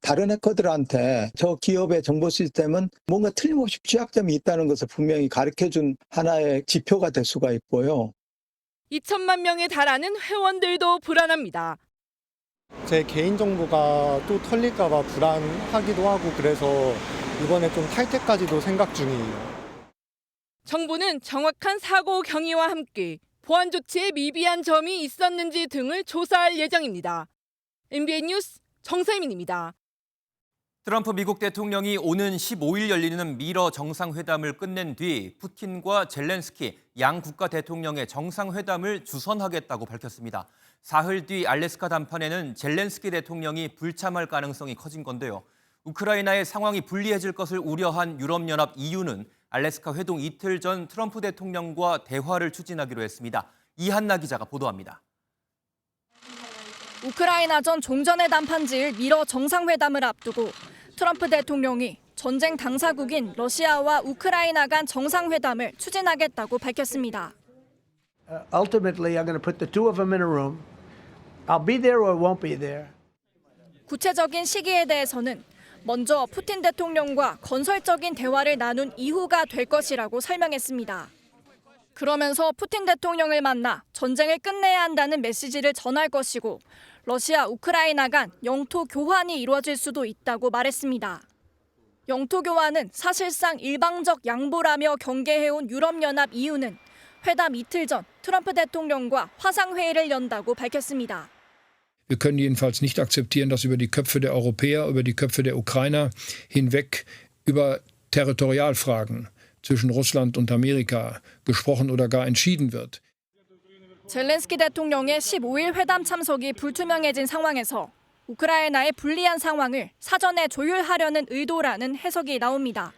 다른 해커들한테 저 기업의 정보 시스템은 뭔가 틀림없이 취약점이 있다는 것을 분명히 가르쳐준 하나의 지표가 될 수가 있고요. 2천만 명에 달하는 회원들도 불안합니다. 제 개인정보가 또 털릴까 봐 불안하기도 하고 그래서 이번에 좀 탈퇴까지도 생각 중이에요. 정부는 정확한 사고 경위와 함께 보안 조치에 미비한 점이 있었는지 등을 조사할 예정입니다. MBN 뉴스 정세민입니다. 트럼프 미국 대통령이 오는 15일 열리는 미러 정상회담을 끝낸 뒤 푸틴과 젤렌스키 양 국가 대통령의 정상회담을 주선하겠다고 밝혔습니다. 사흘 뒤 알래스카 담판에는 젤렌스키 대통령이 불참할 가능성이 커진 건데요. 우크라이나의 상황이 불리해질 것을 우려한 유럽연합 EU는 알래스카 회동 이틀 전 트럼프 대통령과 대화를 추진하기로 했습니다. 이한나 기자가 보도합니다. 우크라이나전 종전의 담판지일 미러 정상회담을 앞두고 트럼프 대통령이 전쟁 당사국인 러시아와 우크라이나 간 정상회담을 추진하겠다고 밝혔습니다. Ultimately, I'm going to put the two of them in a room. I'll be there or won't be there. 구체적인 시기에 대해서는 먼저 푸틴 대통령과 건설적인 대화를 나눈 이후가 될 것이라고 설명했습니다. 그러면서 푸틴 대통령을 만나 전쟁을 끝내야 한다는 메시지를 전할 것이고 러시아, 우크라이나 간 영토 교환이 이루어질 수도 있다고 말했습니다. 영토 교환은 사실상 일방적 양보라며 경계해온 유럽연합 EU는 회담 이틀 전 트럼프 대통령과 화상회의를 연다고 밝혔습니다. Wir können jedenfalls nicht akzeptieren, dass über die Köpfe der Europäer, über die Köpfe der Ukrainer hinweg über Territorialfragen zwischen Russland und Amerika gesprochen oder gar entschieden wird. 젤렌스키 대통령의 15일 회담 참석이 불투명해진 상황에서 우크라이나의 불리한 상황을 사전에 조율하려는 의도라는 해석이 나옵니다.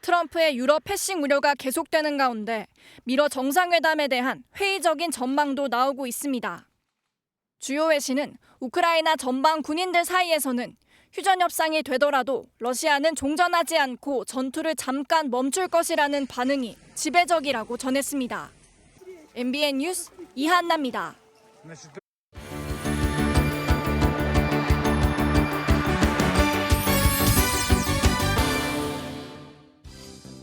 트럼프의 유럽 패싱 우려가 계속되는 가운데 미러 정상회담에 대한 회의적인 전망도 나오고 있습니다. 주요 외신은 우크라이나 전방 군인들 사이에서는 휴전 협상이 되더라도 러시아는 종전하지 않고 전투를 잠깐 멈출 것이라는 반응이 지배적이라고 전했습니다. MBN 뉴스 이한나입니다.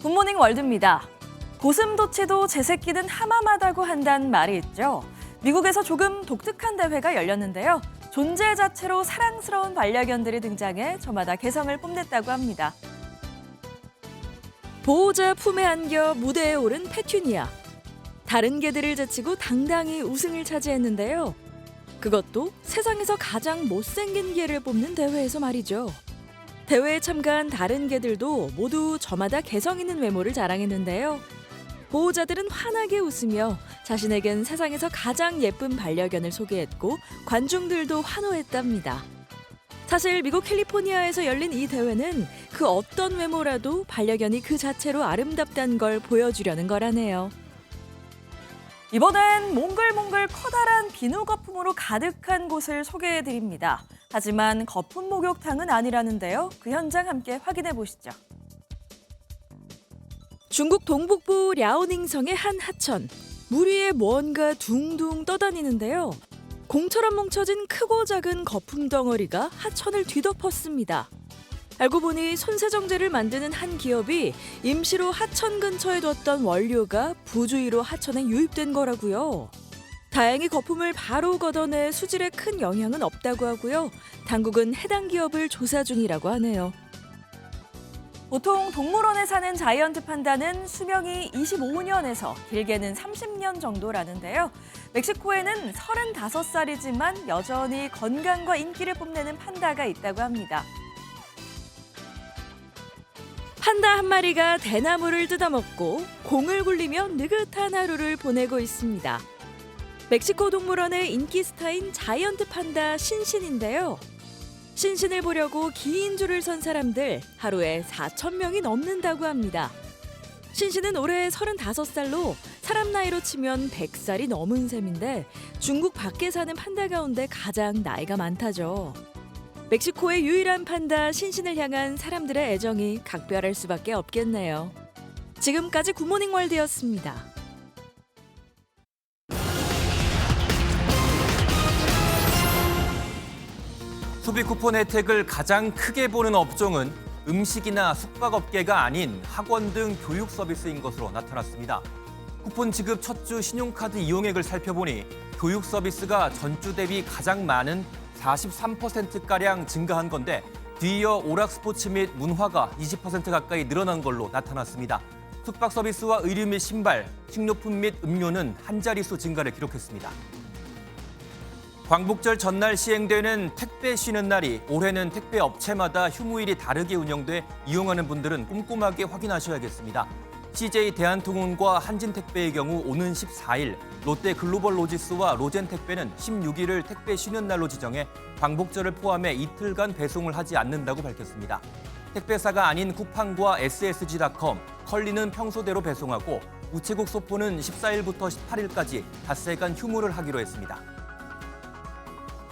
굿모닝 월드입니다. 고슴도치도 제 새끼는 하마마다고 한다는 말이 있죠. 미국에서 조금 독특한 대회가 열렸는데요. 존재 자체로 사랑스러운 반려견들이 등장해 저마다 개성을 뽐냈다고 합니다. 보호자 품에 안겨 무대에 오른 페튜니아. 다른 개들을 제치고 당당히 우승을 차지했는데요. 그것도 세상에서 가장 못생긴 개를 뽑는 대회에서 말이죠. 대회에 참가한 다른 개들도 모두 저마다 개성 있는 외모를 자랑했는데요. 보호자들은 환하게 웃으며 자신에겐 세상에서 가장 예쁜 반려견을 소개했고 관중들도 환호했답니다. 사실 미국 캘리포니아에서 열린 이 대회는 그 어떤 외모라도 반려견이 그 자체로 아름답다는 걸 보여주려는 거라네요. 이번엔 몽글몽글 커다란 비누 거품으로 가득한 곳을 소개해드립니다. 하지만 거품 목욕탕은 아니라는데요. 그 현장 함께 확인해 보시죠. 중국 동북부 랴오닝성의 한 하천. 물 위에 뭔가 둥둥 떠다니는데요. 공처럼 뭉쳐진 크고 작은 거품 덩어리가 하천을 뒤덮었습니다. 알고 보니 손세정제를 만드는 한 기업이 임시로 하천 근처에 뒀던 원료가 부주의로 하천에 유입된 거라고요. 다행히 거품을 바로 걷어내 수질에 큰 영향은 없다고 하고요. 당국은 해당 기업을 조사 중이라고 하네요. 보통 동물원에 사는 자이언트 판다는 수명이 25년에서 길게는 30년 정도라는데요. 멕시코에는 35살이지만 여전히 건강과 인기를 뽐내는 판다가 있다고 합니다. 판다 한 마리가 대나무를 뜯어먹고 공을 굴리며 느긋한 하루를 보내고 있습니다. 멕시코 동물원의 인기 스타인 자이언트 판다 신신인데요. 신신을 보려고 긴 줄을 선 사람들 하루에 4,000명이 넘는다고 합니다. 신씨는 올해 35살로 사람 나이로 치면 100살이 넘은 셈인데 중국 밖에 사는 판다 가운데 가장 나이가 많다죠. 멕시코의 유일한 판다 신신을 향한 사람들의 애정이 각별할 수밖에 없겠네요. 지금까지 굿모닝 월드였습니다. 소비 쿠폰 혜택을 가장 크게 보는 업종은 음식이나 숙박업계가 아닌 학원 등 교육 서비스인 것으로 나타났습니다. 쿠폰 지급 첫 주 신용카드 이용액을 살펴보니 교육 서비스가 전주 대비 가장 많은 43%가량 증가한 건데 뒤이어 오락 스포츠 및 문화가 20% 가까이 늘어난 걸로 나타났습니다. 숙박 서비스와 의류 및 신발, 식료품 및 음료는 한 자릿수 증가를 기록했습니다. 광복절 전날 시행되는 택배 쉬는 날이 올해는 택배 업체마다 휴무일이 다르게 운영돼 이용하는 분들은 꼼꼼하게 확인하셔야겠습니다. CJ 대한통운과 한진택배의 경우 오는 14일, 롯데 글로벌로지스와 로젠택배는 16일을 택배 쉬는 날로 지정해 광복절을 포함해 이틀간 배송을 하지 않는다고 밝혔습니다. 택배사가 아닌 쿠팡과 SSG닷컴, 컬리는 평소대로 배송하고 우체국 소포는 14일부터 18일까지 닷새간 휴무를 하기로 했습니다.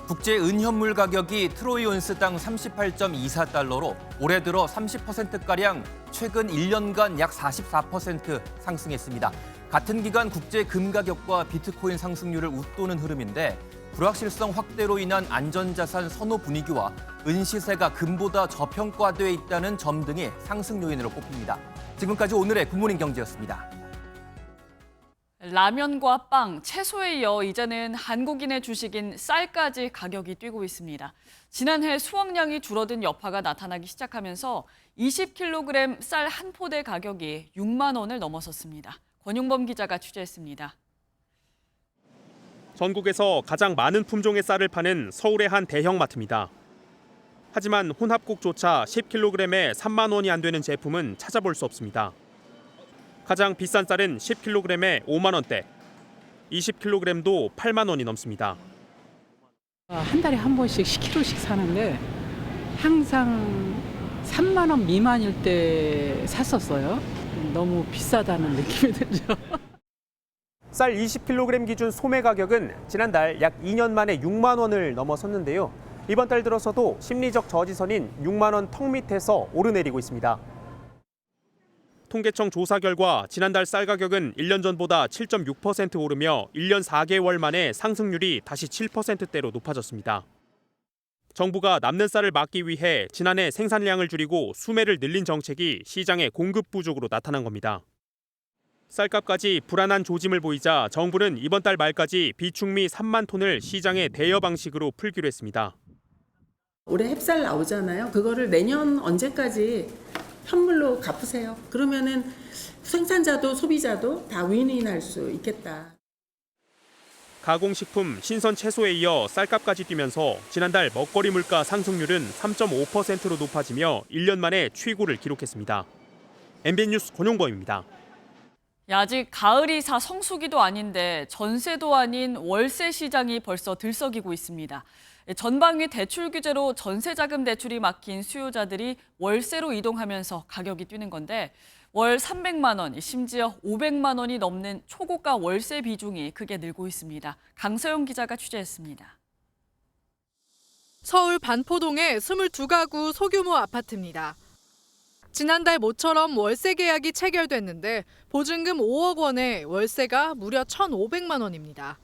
국제 은현물 가격이 트로이 온스당 38.24달러로 올해 들어 30%가량 최근 1년간 약 44% 상승했습니다. 같은 기간 국제 금 가격과 비트코인 상승률을 웃도는 흐름인데 불확실성 확대로 인한 안전자산 선호 분위기와 은 시세가 금보다 저평가돼 있다는 점 등이 상승 요인으로 꼽힙니다. 지금까지 오늘의 굿모닝 경제였습니다. 라면과 빵, 채소에 이어 이제는 한국인의 주식인 쌀까지 가격이 뛰고 있습니다. 지난해 수확량이 줄어든 여파가 나타나기 시작하면서 20kg 쌀 한 포대 가격이 6만 원을 넘어섰습니다. 권용범 기자가 취재했습니다. 전국에서 가장 많은 품종의 쌀을 파는 서울의 한 대형마트입니다. 하지만 혼합국조차 10kg에 3만 원이 안 되는 제품은 찾아볼 수 없습니다. 가장 비싼 쌀은 10kg에 5만 원대, 20kg도 8만 원이 넘습니다. 한 달에 한 번씩 10kg씩 사는데 항상 3만 원 미만일 때 샀었어요. 너무 비싸다는 느낌이 들죠. 쌀 20kg 기준 소매 가격은 지난달 약 2년 만에 6만 원을 넘어섰는데요. 이번 달 들어서도 심리적 저지선인 6만 원 턱 밑에서 오르내리고 있습니다. 통계청 조사 결과 지난달 쌀 가격은 1년 전보다 7.6% 오르며 1년 4개월 만에 상승률이 다시 7%대로 높아졌습니다. 정부가 남는 쌀을 막기 위해 지난해 생산량을 줄이고 수매를 늘린 정책이 시장의 공급 부족으로 나타난 겁니다. 쌀값까지 불안한 조짐을 보이자 정부는 이번 달 말까지 비축미 3만 톤을 시장에 대여 방식으로 풀기로 했습니다. 올해 햅쌀 나오잖아요. 그거를 내년 언제까지 현물로 갚으세요. 그러면은 생산자도 소비자도 다 윈윈할 수 있겠다. 가공식품, 신선 채소에 이어 쌀값까지 뛰면서 지난달 먹거리 물가 상승률은 3.5%로 높아지며 1년 만에 최고를 기록했습니다. MBN 뉴스 권용범입니다. 아직 가을이사 성수기도 아닌데 전세도 아닌 월세 시장이 벌써 들썩이고 있습니다. 전방위 대출 규제로 전세자금 대출이 막힌 수요자들이 월세로 이동하면서 가격이 뛰는 건데 월 300만 원, 심지어 500만 원이 넘는 초고가 월세 비중이 크게 늘고 있습니다. 강서영 기자가 취재했습니다. 서울 반포동의 22가구 소규모 아파트입니다. 지난달 모처럼 월세 계약이 체결됐는데 보증금 5억 원에 월세가 무려 1,500만 원입니다.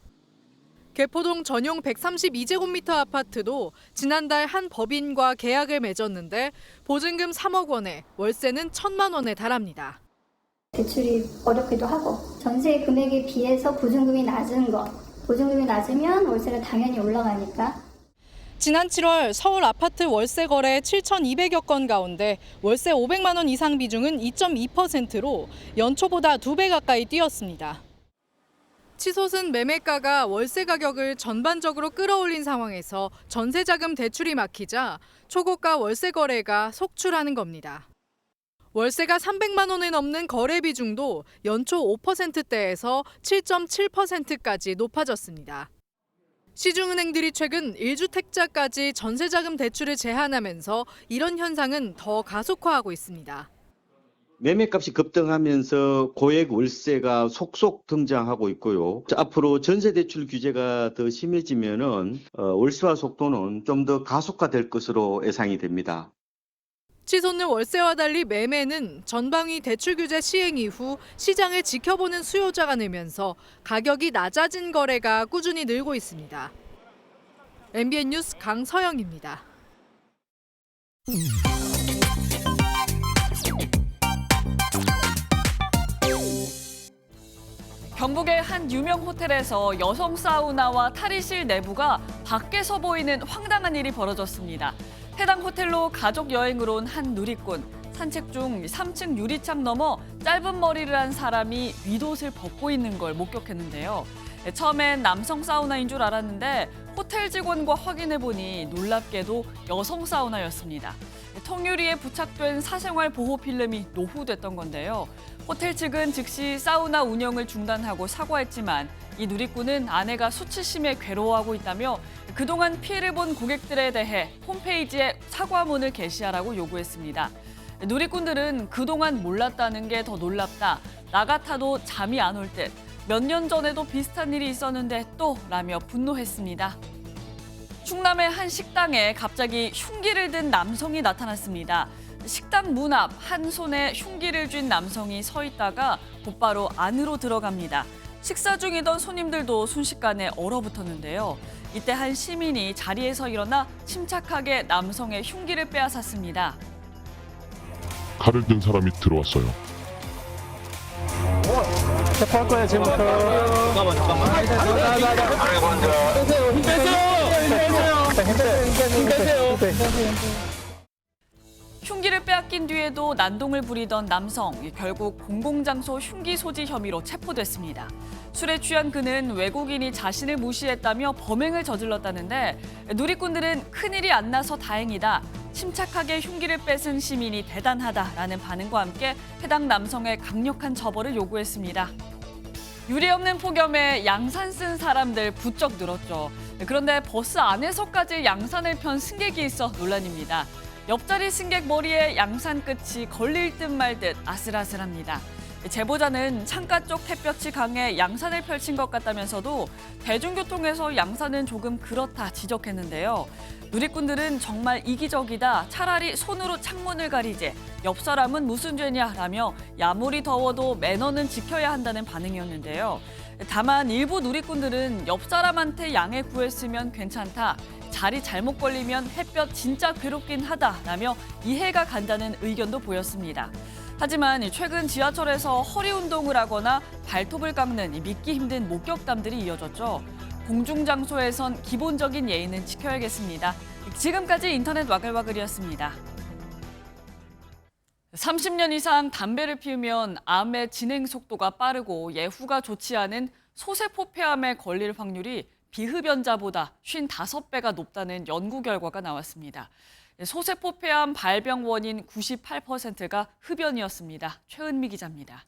개포동 전용 132제곱미터 아파트도 지난달 한 법인과 계약을 맺었는데 보증금 3억 원에 월세는 1,000만 원에 달합니다. 대출이 어렵기도 하고 전세 금액에 비해서 보증금이 낮은 것, 보증금이 낮으면 월세는 당연히 올라가니까. 지난 7월 서울 아파트 월세 거래 7,200여 건 가운데 월세 500만 원 이상 비중은 2.2%로 연초보다 2배 가까이 뛰었습니다. 치솟은 매매가가 월세 가격을 전반적으로 끌어올린 상황에서 전세자금 대출이 막히자 초고가 월세 거래가 속출하는 겁니다. 월세가 300만 원을 넘는 거래 비중도 연초 5%대에서 7.7%까지 높아졌습니다. 시중은행들이 최근 1주택자까지 전세자금 대출을 제한하면서 이런 현상은 더 가속화하고 있습니다. 매매값이 급등하면서 고액 월세가 속속 등장하고 있고요. 앞으로 전세대출 규제가 더 심해지면은 월세화 속도는 좀 더 가속화될 것으로 예상이 됩니다. 치솟는 월세와 달리 매매는 전방위 대출 규제 시행 이후 시장을 지켜보는 수요자가 늘면서 가격이 낮아진 거래가 꾸준히 늘고 있습니다. MBN 뉴스 강서영입니다. 경북의 한 유명 호텔에서 여성 사우나와 탈의실 내부가 밖에서 보이는 황당한 일이 벌어졌습니다. 해당 호텔로 가족 여행을 온 한 누리꾼. 산책 중 3층 유리창 너머 짧은 머리를 한 사람이 윗옷을 벗고 있는 걸 목격했는데요. 처음엔 남성 사우나인 줄 알았는데 호텔 직원과 확인해보니 놀랍게도 여성 사우나였습니다. 통유리에 부착된 사생활 보호 필름이 노후됐던 건데요. 호텔 측은 즉시 사우나 운영을 중단하고 사과했지만 이 누리꾼은 아내가 수치심에 괴로워하고 있다며 그동안 피해를 본 고객들에 대해 홈페이지에 사과문을 게시하라고 요구했습니다. 누리꾼들은 그동안 몰랐다는 게 더 놀랍다. 나 같아도 잠이 안 올 듯. 몇 년 전에도 비슷한 일이 있었는데 또 라며 분노했습니다. 충남의 한 식당에 갑자기 흉기를 든 남성이 나타났습니다. 식당 문 앞 한 손에 흉기를 쥔 남성이 서 있다가 곧바로 안으로 들어갑니다. 식사 중이던 손님들도 순식간에 얼어붙었는데요. 이때 한 시민이 자리에서 일어나 침착하게 남성의 흉기를 빼앗았습니다. 칼을 든 사람이 들어왔어요. 체포할 거야 지금부터. 잠깐만. 힘 흉기를 빼앗긴 뒤에도 난동을 부리던 남성, 결국 공공장소 흉기 소지 혐의로 체포됐습니다. 술에 취한 그는 외국인이 자신을 무시했다며 범행을 저질렀다는데 누리꾼들은 큰일이 안 나서 다행이다. 침착하게 흉기를 뺏은 시민이 대단하다라는 반응과 함께 해당 남성의 강력한 처벌을 요구했습니다. 유례 없는 폭염에 양산 쓴 사람들 부쩍 늘었죠. 그런데 버스 안에서까지 양산을 편 승객이 있어 논란입니다. 옆자리 승객 머리에 양산 끝이 걸릴 듯 말 듯 아슬아슬합니다. 제보자는 창가 쪽 햇볕이 강해 양산을 펼친 것 같다면서도 대중교통에서 양산은 조금 그렇다 지적했는데요. 누리꾼들은 정말 이기적이다. 차라리 손으로 창문을 가리지. 옆 사람은 무슨 죄냐라며 아무리 더워도 매너는 지켜야 한다는 반응이었는데요. 다만 일부 누리꾼들은 옆 사람한테 양해 구했으면 괜찮다. 자리 잘못 걸리면 햇볕 진짜 괴롭긴 하다라며 이해가 간다는 의견도 보였습니다. 하지만 최근 지하철에서 허리 운동을 하거나 발톱을 깎는 믿기 힘든 목격담들이 이어졌죠. 공중장소에선 기본적인 예의는 지켜야겠습니다. 지금까지 인터넷 와글와글이었습니다. 30년 이상 담배를 피우면 암의 진행 속도가 빠르고 예후가 좋지 않은 소세포 폐암에 걸릴 확률이 비흡연자보다 55배가 높다는 연구 결과가 나왔습니다. 소세포 폐암 발병 원인 98%가 흡연이었습니다. 최은미 기자입니다.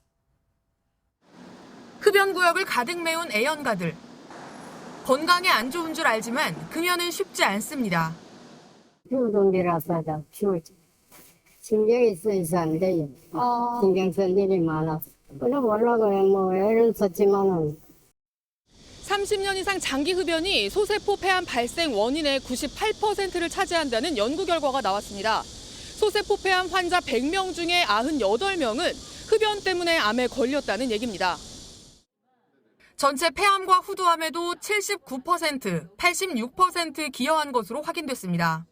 흡연 구역을 가득 메운 애연가들. 건강에 안 좋은 줄 알지만 금연은 쉽지 않습니다. 피우동기라서 피우지. 신경이 쓰여서 안 돼요. 신경 쓸 일이 많아서. 그래 몰라고요. 뭐 애를 썼지만은. 30년 이상 장기 흡연이 소세포 폐암 발생 원인의 98%를 차지한다는 연구 결과가 나왔습니다. 소세포 폐암 환자 100명 중에 98명은 흡연 때문에 암에 걸렸다는 얘기입니다. 전체 폐암과 후두암에도 79%, 86% 기여한 것으로 확인됐습니다.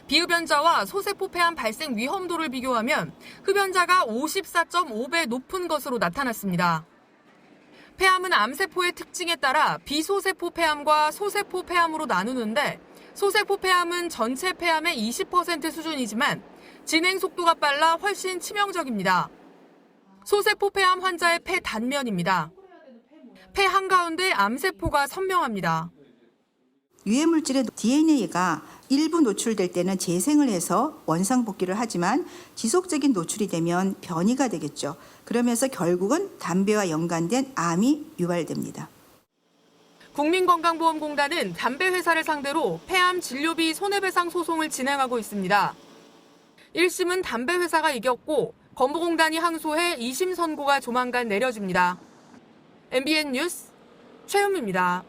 비흡연자와 소세포 폐암 발생 위험도를 비교하면 흡연자가 54.5배 높은 것으로 나타났습니다. 폐암은 암세포의 특징에 따라 비소세포 폐암과 소세포 폐암으로 나누는데 소세포 폐암은 전체 폐암의 20% 수준이지만 진행 속도가 빨라 훨씬 치명적입니다. 소세포 폐암 환자의 폐 단면입니다. 폐 한가운데 암세포가 선명합니다. 유해물질의 DNA가 일부 노출될 때는 재생을 해서 원상복귀를 하지만 지속적인 노출이 되면 변이가 되겠죠. 그러면서 결국은 담배와 연관된 암이 유발됩니다. 국민건강보험공단은 담배 회사를 상대로 폐암 진료비 손해배상 소송을 진행하고 있습니다. 1심은 담배 회사가 이겼고 법무공단이 항소해 2심 선고가 조만간 내려집니다. MBN 뉴스 최은미입니다.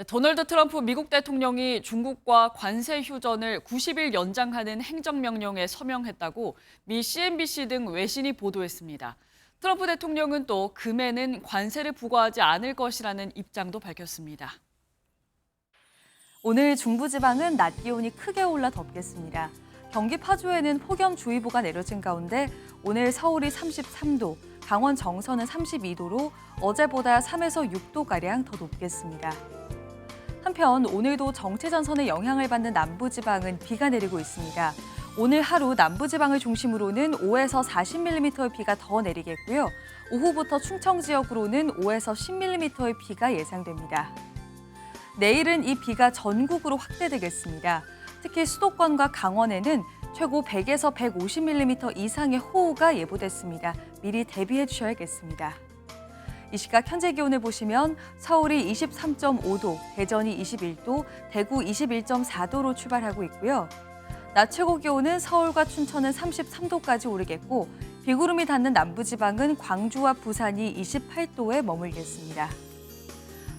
도널드 트럼프 미국 대통령이 중국과 관세 휴전을 90일 연장하는 행정명령에 서명했다고 미 CNBC 등 외신이 보도했습니다. 트럼프 대통령은 또 금에는 관세를 부과하지 않을 것이라는 입장도 밝혔습니다. 오늘 중부지방은 낮 기온이 크게 올라 덥겠습니다. 경기 파주에는 폭염주의보가 내려진 가운데 오늘 서울이 33도, 강원 정선은 32도로 어제보다 3에서 6도가량 더 높겠습니다. 한편 오늘도 정체전선의 영향을 받는 남부지방은 비가 내리고 있습니다. 오늘 하루 남부지방을 중심으로는 5에서 40mm의 비가 더 내리겠고요. 오후부터 충청 지역으로는 5에서 10mm의 비가 예상됩니다. 내일은 이 비가 전국으로 확대되겠습니다. 특히 수도권과 강원에는 최고 100에서 150mm 이상의 호우가 예보됐습니다. 미리 대비해 주셔야겠습니다. 이 시각 현재 기온을 보시면 서울이 23.5도, 대전이 21도, 대구 21.4도로 출발하고 있고요. 낮 최고 기온은 서울과 춘천은 33도까지 오르겠고 비구름이 닿는 남부지방은 광주와 부산이 28도에 머물겠습니다.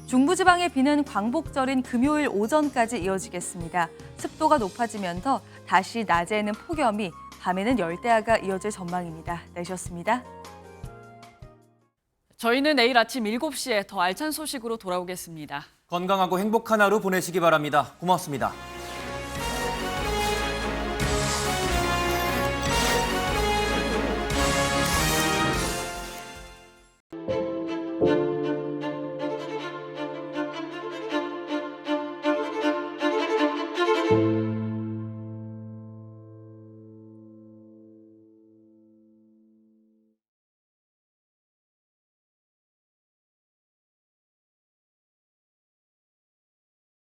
중부지방의 비는 광복절인 금요일 오전까지 이어지겠습니다. 습도가 높아지면서 다시 낮에는 폭염이, 밤에는 열대야가 이어질 전망입니다. 내셨습니다. 저희는 내일 아침 7시에 더 알찬 소식으로 돌아오겠습니다. 건강하고 행복한 하루 보내시기 바랍니다. 고맙습니다.